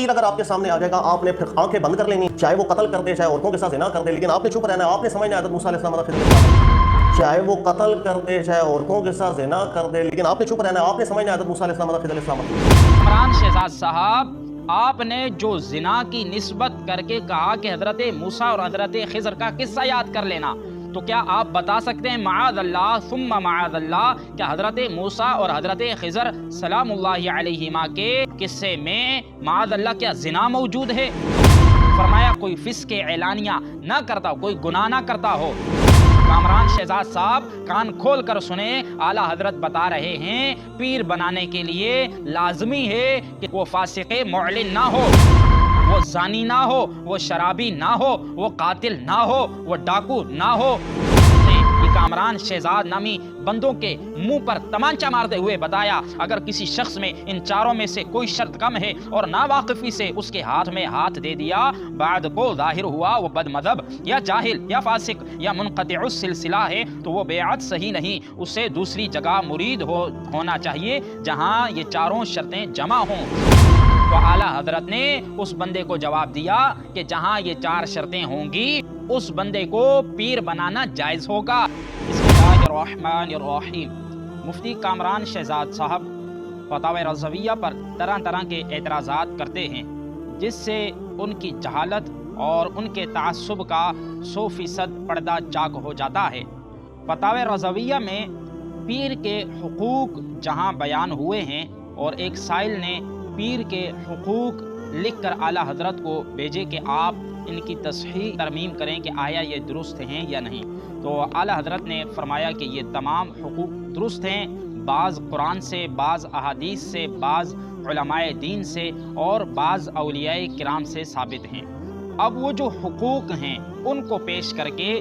پیر اگر آپ کے سامنے آ جائے گا آپ نے پھر آنکھیں بند کر لینی، چاہے وہ قتل کر دے چاہے عورتوں کے ساتھ زنا کر دے، لیکن آپ نے چپ رہنا ہے. آپ نے سمجھنا ہے حضرت موسیٰ علیہ السلام اور خضر علیہ السلام، چاہے وہ قتل کر دے چاہے عورتوں کے ساتھ زنا کر دے، لیکن آپ نے چپ رہنا ہے. آپ نے سمجھنا ہے حضرت موسیٰ علیہ السلام اور خضر علیہ السلام. عمران شہزاد صاحب، آپ نے جو زنا کی نسبت کر کے کہا کہ حضرت موسیٰ اور حضرت خضر کا قصہ یاد کر لینا، تو کیا آپ بتا سکتے ہیں معاذ اللہ ثم معاذ اللہ کہ حضرت موسیٰ اور حضرت خضر سلام اللہ علیہما کے قصے میں معاذ اللہ کیا زنا موجود ہے؟ فرمایا کوئی فسق اعلانیہ نہ کرتا ہو، کوئی گناہ نہ کرتا ہو. کامران شہزاد صاحب کان کھول کر سنیں، اعلیٰ حضرت بتا رہے ہیں پیر بنانے کے لیے لازمی ہے کہ وہ فاسق معلن نہ ہو، وہ زانی نہ ہو، وہ شرابی نہ ہو، وہ قاتل نہ ہو، وہ ڈاکو نہ ہو. یہ کامران شہزاد نامی بندوں کے منہ پر تمانچہ مارتے ہوئے بتایا اگر کسی شخص میں ان چاروں میں سے کوئی شرط کم ہے اور ناواقفی سے اس کے ہاتھ میں ہاتھ دے دیا، بعد کو ظاہر ہوا وہ بد مذہب یا جاہل یا فاسق یا منقطع السلسلہ ہے، تو وہ بیعت صحیح نہیں، اسے دوسری جگہ مرید ہونا چاہیے جہاں یہ چاروں شرطیں جمع ہوں. تو اعلیٰ حضرت نے اس بندے کو جواب دیا کہ جہاں یہ چار شرطیں ہوں گی اس بندے کو پیر بنانا جائز ہوگا. بسم اللہ الرحمن الرحیم. مفتی کامران شہزاد صاحب فتاوی رضویہ پر طرح طرح کے اعتراضات کرتے ہیں جس سے ان کی جہالت اور ان کے تعصب کا 100% پردہ چاک ہو جاتا ہے. فتاوی رضویہ میں پیر کے حقوق جہاں بیان ہوئے ہیں اور ایک سائل نے پیر کے حقوق لکھ کر اعلیٰ حضرت کو بھیجے کہ آپ ان کی تصحیح ترمیم کریں کہ آیا یہ درست ہیں یا نہیں، تو اعلیٰ حضرت نے فرمایا کہ یہ تمام حقوق درست ہیں، بعض قرآن سے، بعض احادیث سے، بعض علماء دین سے اور بعض اولیاء کرام سے ثابت ہیں. اب وہ جو حقوق ہیں ان کو پیش کر کے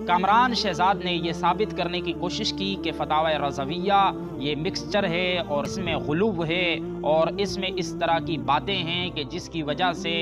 کامران شہزاد نے یہ ثابت کرنے کی کوشش کی کہ فتاوی رضویہ یہ مکسچر ہے اور اس میں غلو ہے اور اس میں اس طرح کی باتیں ہیں کہ جس کی وجہ سے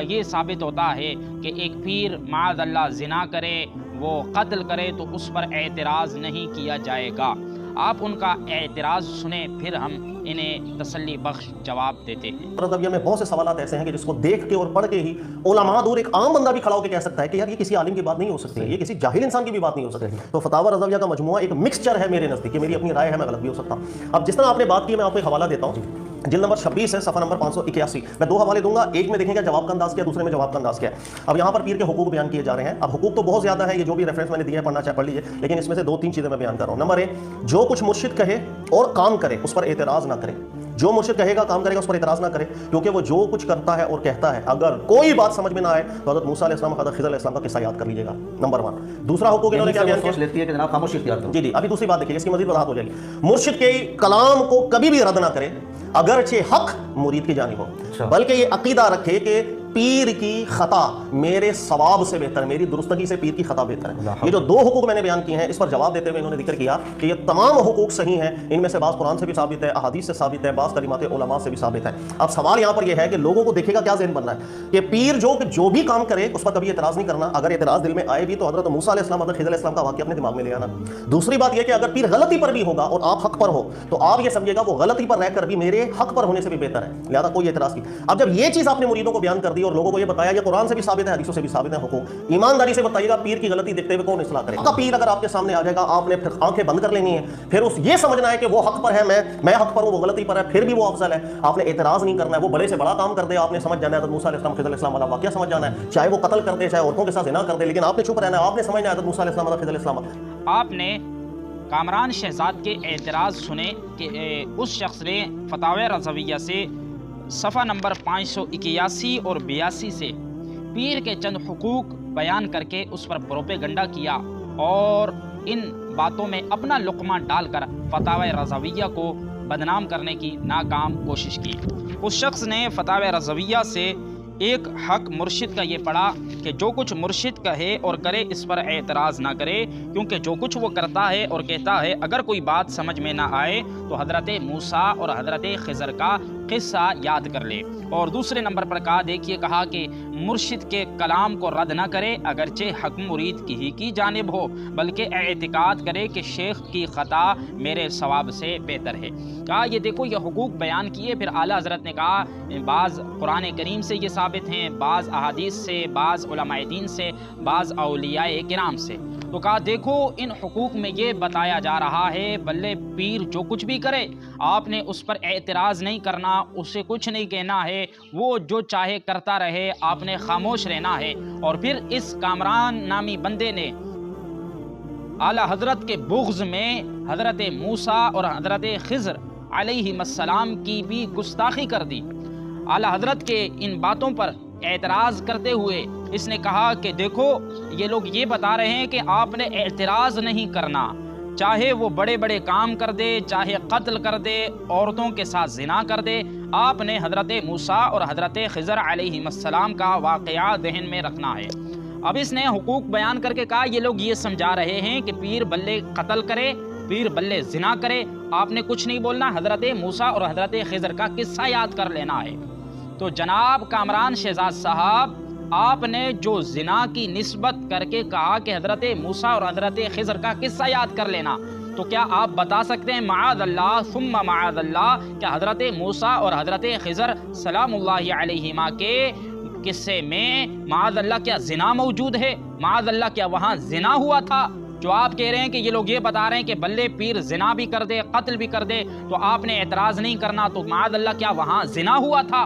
یہ ثابت ہوتا ہے کہ ایک پیر معاذ اللہ زنا کرے، وہ قتل کرے تو اس پر اعتراض نہیں کیا جائے گا. آپ ان کا اعتراض سنیں پھر ہم انہیں تسلی بخش جواب دیتے ہیں. رضویہ میں بہت سے سوالات ایسے ہیں کہ جس کو دیکھ کے اور پڑھ کے ہی علماء دور ایک عام بندہ بھی کھڑا ہو کے کہہ سکتا ہے کہ یار یہ کسی عالم کی بات نہیں ہو سکتی، یہ کسی جاہل انسان کی بھی بات نہیں ہو سکتی. تو فتاوی رضویہ کا مجموعہ ایک مکسچر ہے میرے نزدیک، میری اپنی رائے ہے، میں غلط بھی ہو سکتا ہوں. اب جس طرح آپ نے بات کی میں آپ کو ایک حوالہ دیتا ہوں، جلد نمبر 26 ہے، صفحہ نمبر 581. میں دو حوالے دوں گا، ایک میں دیکھیں گا جواب کا انداز کیا، دوسرے میں جواب کا انداز کیا ہے. اب یہاں پر پیر کے حقوق بیان کیے جا رہے ہیں. اب حقوق تو بہت زیادہ ہے، یہ جو بھی ریفرنس میں نے دیا ہے پڑھنا چاہے پڑھ لیجیے، لیکن اس میں سے 2-3 چیزیں میں بیان کر رہا ہوں. نمبر 1، جو کچھ مرشد کہے اور کام کرے اس پر اعتراض نہ کرے. جو مرشد کہے گا کام کرے گا اس پر اعتراض نہ کرے، کیونکہ وہ جو کچھ کرتا ہے اور کہتا ہے اگر کوئی بات سمجھ میں نہ آئے تو حضرت موسیٰ علیہ السلام اور حضرت خضر علیہ السلام کا قصہ یاد کر لیجیے گا. نمبر 1. دوسرا حقوق انہوں نے کیا بیان کیا لیتی ہے کہ جناب خاموشی اختیار کرو. جی ابھی دوسری بات دیکھیے، اس کی مزید وضاحت ہو جائے گی. مرشد کے کلام کو کبھی بھی رد نہ کرے اگرچہ حق مرید کی جانب ہو، بلکہ یہ عقیدہ رکھے کہ پیر کی خطا میرے ثواب سے بہتر ہے، میری درستگی سے پیر کی خطا بہتر ہے. یہ جو 2 حقوق میں نے بیان کیے ہیں اس پر جواب دیتے ہوئے انہوں نے ذکر کیا کہ یہ تمام حقوق صحیح ہیں، ان میں سے بعض قرآن سے بھی ثابت ہے، احادیث سے ثابت ہے، بعض کلمات علماء سے بھی ثابت ہے. اب سوال یہاں پر یہ ہے کہ لوگوں کو دیکھے گا کیا ذہن بننا ہے کہ پیر جو بھی کام کرے اس پر کبھی اعتراض نہیں کرنا. اگر اعتراض دل میں آئے بھی تو حضرت موسیٰ علیہ السلام حضرت خضر علیہ السلام کا واقعہ اپنے دماغ میں لے آنا. دوسری بات یہ کہ اگر پیر غلطی پر بھی ہوگا اور آپ حق پر ہو تو آپ یہ سمجھے گا وہ غلطی پر رہ کر بھی میرے حق پر ہونے سے بھی بہتر ہے، لہذا کوئی اعتراض نہیں. اب جب یہ چیز آپ نے مریدوں کو بیان کر دی اور لوگوں کو یہ بتایا قرآن سے بھی ثابت ہے، حدیثوں سے بھی ثابت ہے حقوق، ایمانداری سے بتائیے گا پیر کی غلطی دیکھتے ہوئے کون اصلاح کرے گا؟ پیر اگر آپ کے سامنے آ جائے گا آپ نے پھر آنکھیں بند کر لینی ہے، پھر یہ سمجھنا ہے کہ وہ حق پر ہے، میں حق پر ہوں، وہ غلطی پر ہے، پھر بھی وہ افضل ہے. آپ نے اعتراض نہیں کرنا ہے، وہ بڑے سے بڑا کام کر دے آپ نے سمجھ جانا ہے حضرت موسیٰ علیہ السلام خضر علیہ السلام والا واقعہ سمجھ جانا ہے، چاہے وہ قتل کر دے چاہے عورتوں کے ساتھ زنا کر دے، لیکن آپ نے چپ رہنا ہے. آپ نے سمجھنا ہے حضرت موسیٰ علیہ السلام خضر علیہ السلام. آپ نے کامران شہزاد کے اعتراض سنے کہ اس شخص نے فتاوی رضویہ سے صفحہ نمبر 581 اور 82 سے پیر کے چند حقوق بیان کر کے اس پر پروپیگنڈا کیا اور ان باتوں میں اپنا لقمہ ڈال کر فتاوی رضویہ کو بدنام کرنے کی ناکام کوشش کی. اس شخص نے فتاوی رضویہ سے ایک حق مرشد کا یہ پڑھا کہ جو کچھ مرشد کہے اور کرے اس پر اعتراض نہ کرے، کیونکہ جو کچھ وہ کرتا ہے اور کہتا ہے اگر کوئی بات سمجھ میں نہ آئے تو حضرت موسیٰ اور حضرت خضر کا قصہ یاد کر لے۔ اور دوسرے نمبر پر کہا، دیکھیے کہا کہ مرشد کے کلام کو رد نہ کرے اگرچہ حق مرید کی جانب ہو، بلکہ اعتقاد کرے کہ شیخ کی خطا میرے ثواب سے بہتر ہے۔ کہا یہ دیکھو یہ حقوق بیان کیے، پھر اعلیٰ حضرت نے کہا بعض قرآن کریم سے یہ ثابت ہیں، بعض احادیث سے، بعض علماء دین سے، بعض اولیاء کرام سے۔ تو کہا دیکھو ان حقوق میں یہ بتایا جا رہا ہے بلے پیر جو کچھ بھی کرے آپ نے اس پر اعتراض نہیں کرنا، اسے کچھ نہیں کہنا ہے، وہ جو چاہے کرتا رہے، آپ نے خاموش رہنا ہے۔ اور پھر اس کامران نامی بندے نے اعلیٰ حضرت کے بغض میں حضرت موسیٰ اور حضرت خضر علیہ السلام کی بھی گستاخی کر دی۔ اعلیٰ حضرت کے ان باتوں پر اعتراض کرتے ہوئے اس نے کہا کہ دیکھو یہ لوگ یہ بتا رہے ہیں کہ آپ نے اعتراض نہیں کرنا، چاہے وہ بڑے بڑے کام کر دے، چاہے قتل کر دے، عورتوں کے ساتھ زنا کر دے، آپ نے حضرت موسیٰ اور حضرت خضر علیہ السلام کا واقعہ ذہن میں رکھنا ہے۔ اب اس نے حقوق بیان کر کے کہا یہ لوگ یہ سمجھا رہے ہیں کہ پیر بلے قتل کرے، پیر بلے زنا کرے، آپ نے کچھ نہیں بولنا، حضرت موسیٰ اور حضرت خضر کا قصہ یاد کر لینا ہے۔ تو جناب کامران شہزاد صاحب، آپ نے جو زنا کی نسبت کر کے کہا کہ حضرت موسیٰ اور حضرت خضر کا قصہ یاد کر لینا، تو کیا آپ بتا سکتے ہیں معاذ اللہ ثم معاذ اللہ کہ حضرت موسیٰ اور حضرت خضر سلام اللہ علیہما کے قصے میں معاذ اللہ کیا زنا موجود ہے؟ معاذ اللہ کیا وہاں زنا ہوا تھا؟ جو آپ کہہ رہے ہیں کہ یہ لوگ یہ بتا رہے ہیں کہ بلے پیر زنا بھی کر دے، قتل بھی کر دے، تو آپ نے اعتراض نہیں کرنا، تو معاذ اللہ کیا وہاں زنا ہوا تھا؟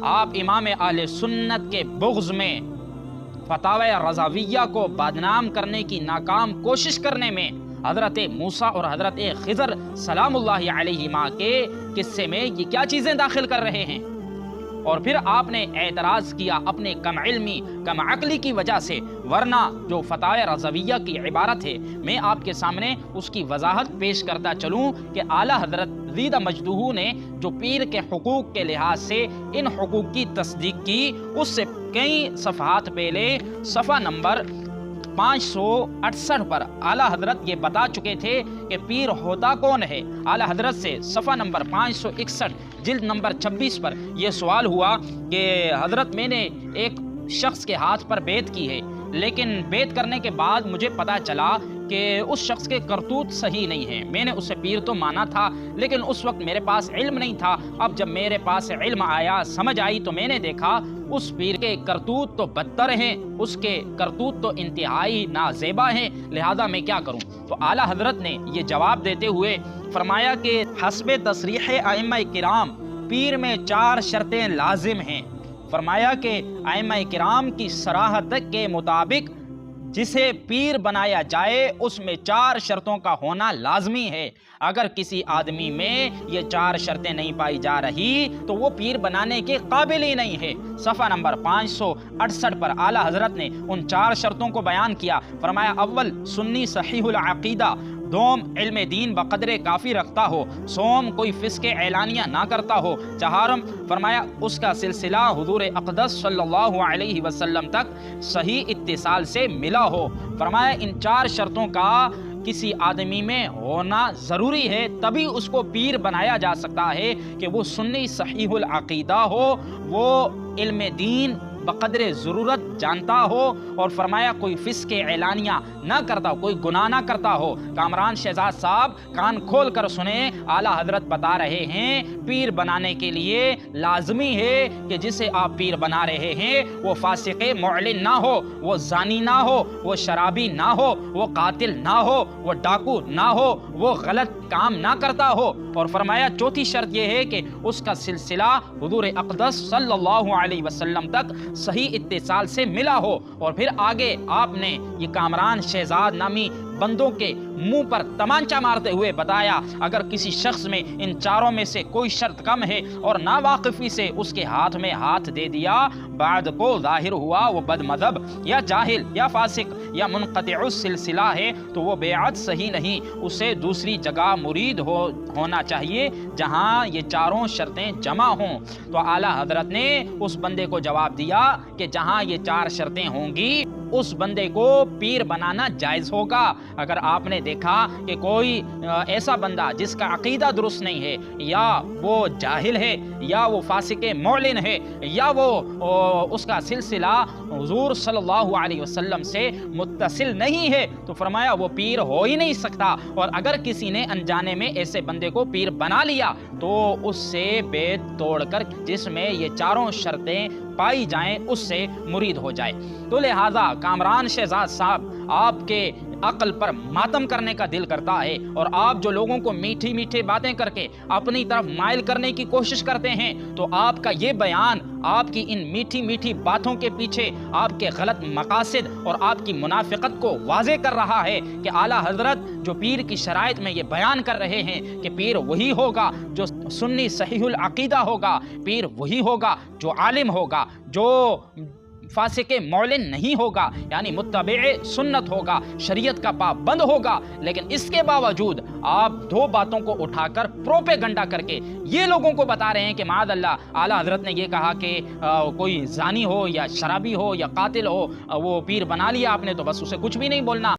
آپ امام اہل سنت کے بغض میں فتاوی رضاویہ کو بدنام کرنے کی ناکام کوشش کرنے میں حضرت موسیٰ اور حضرت خضر سلام اللہ علیہما کے قصے میں یہ کیا چیزیں داخل کر رہے ہیں؟ اور پھر آپ نے اعتراض کیا اپنے کم علمی کم عقلی کی وجہ سے، ورنہ جو فتاوی رضویہ کی عبارت ہے میں آپ کے سامنے اس کی وضاحت پیش کرتا چلوں کہ اعلیٰ حضرت زیدہ مجدہ نے جو پیر کے حقوق کے لحاظ سے ان حقوق کی تصدیق کی، اس سے کئی صفحات پہلے صفحہ نمبر 568 پر اعلیٰ حضرت یہ بتا چکے تھے کہ پیر ہوتا کون ہے۔ اعلیٰ حضرت سے صفحہ نمبر 561 جلد نمبر 26 پر یہ سوال ہوا کہ حضرت میں نے ایک شخص کے ہاتھ پر بیعت کی ہے، لیکن بیعت کرنے کے بعد مجھے پتا چلا کہ اس شخص کے کرتوت صحیح نہیں ہیں، میں نے اسے پیر تو مانا تھا لیکن اس وقت میرے پاس علم نہیں تھا، اب جب میرے پاس علم آیا، سمجھ آئی، تو میں نے دیکھا اس پیر کے کرتوت تو بدتر ہیں، اس کے کرتوت تو انتہائی نازیبا ہیں، لہذا میں کیا کروں؟ تو اعلیٰ حضرت نے یہ جواب دیتے ہوئے فرمایا کہ حسب تصریح ائمہ کرام پیر میں 4 شرطیں لازم ہیں۔ فرمایا کہ ائمہ کرام کی صراحت کے مطابق جسے پیر بنایا جائے اس میں 4 شرطوں کا ہونا لازمی ہے، اگر کسی آدمی میں یہ 4 شرطیں نہیں پائی جا رہی تو وہ پیر بنانے کے قابل ہی نہیں ہے۔ صفحہ نمبر 568 پر اعلیٰ حضرت نے ان 4 شرطوں کو بیان کیا۔ فرمایا اول سنی صحیح العقیدہ، دوم علم دین بقدر کافی رکھتا ہو، سوم کوئی فسق اعلانیہ نہ کرتا ہو، چہارم فرمایا اس کا سلسلہ حضور اقدس صلی اللہ علیہ وسلم تک صحیح اتصال سے ملا ہو۔ فرمایا ان 4 شرطوں کا کسی آدمی میں ہونا ضروری ہے، تبھی اس کو پیر بنایا جا سکتا ہے کہ وہ سنی صحیح العقیدہ ہو، وہ علم دین بقدر ضرورت جانتا ہو، اور فرمایا کوئی فسق اعلانیہ نہ کرتا ہو، کوئی گناہ نہ کرتا ہو۔ کامران شہزاد صاحب کان کھول کر سنیں، اعلیٰ حضرت بتا رہے ہیں پیر بنانے کے لیے لازمی ہے کہ جسے آپ پیر بنا رہے ہیں وہ فاسق معلن نہ ہو، وہ زانی نہ ہو، وہ شرابی نہ ہو، وہ قاتل نہ ہو، وہ ڈاکو نہ ہو، وہ غلط کام نہ کرتا ہو۔ اور فرمایا چوتھی شرط یہ ہے کہ اس کا سلسلہ حضور اقدس صلی اللہ علیہ وسلم تک صحیح اتصال سے ملا ہو۔ اور پھر آگے آپ نے یہ کامران شہزاد نامی بندوں کے منہ پر تمانچہ مارتے ہوئے بتایا اگر کسی شخص میں ان 4 میں سے کوئی شرط کم ہے اور ناواقفی سے اس کے ہاتھ میں ہاتھ دے دیا، بعد کو ظاہر ہوا وہ بد مذہب یا جاہل یا فاسق یا منقطع السلسلہ ہے تو وہ بیعت صحیح نہیں، اسے دوسری جگہ مرید ہونا چاہیے جہاں یہ 4 شرطیں جمع ہوں۔ تو اعلیٰ حضرت نے اس بندے کو جواب دیا کہ جہاں یہ 4 شرطیں ہوں گی اس بندے کو پیر بنانا جائز ہوگا۔ اگر آپ نے دیکھا کہ کوئی ایسا بندہ جس کا عقیدہ درست نہیں ہے، یا وہ جاہل ہے، یا وہ فاسق معلن ہے، یا وہ اس کا سلسلہ حضور صلی اللہ علیہ وسلم سے متصل نہیں ہے، تو فرمایا وہ پیر ہو ہی نہیں سکتا، اور اگر کسی نے انجانے میں ایسے بندے کو پیر بنا لیا تو اس سے بیعت توڑ کر جس میں یہ چاروں شرطیں پائی جائیں اس سے مرید ہو جائے۔ تو لہٰذا کامران شہزاد صاحب، آپ کے عقل پر ماتم کرنے کا دل کرتا ہے، اور آپ جو لوگوں کو میٹھی میٹھی باتیں کر کے اپنی طرف مائل کرنے کی کوشش کرتے ہیں، تو آپ کا یہ بیان آپ کی ان میٹھی میٹھی باتوں کے پیچھے آپ کے غلط مقاصد اور آپ کی منافقت کو واضح کر رہا ہے کہ اعلیٰ حضرت جو پیر کی شرائط میں یہ بیان کر رہے ہیں کہ پیر وہی ہوگا جو سنی صحیح العقیدہ ہوگا، پیر وہی ہوگا جو عالم ہوگا، جو فاسق معلن نہیں ہوگا، یعنی متبع سنت ہوگا، شریعت کا پابند ہوگا، لیکن اس کے باوجود آپ دو باتوں کو اٹھا کر پروپیگنڈا کر کے یہ لوگوں کو بتا رہے ہیں کہ معاذ اللہ اعلیٰ حضرت نے یہ کہا کہ کوئی زانی ہو یا شرابی ہو یا قاتل ہو، وہ پیر بنا لیا آپ نے تو بس اسے کچھ بھی نہیں بولنا۔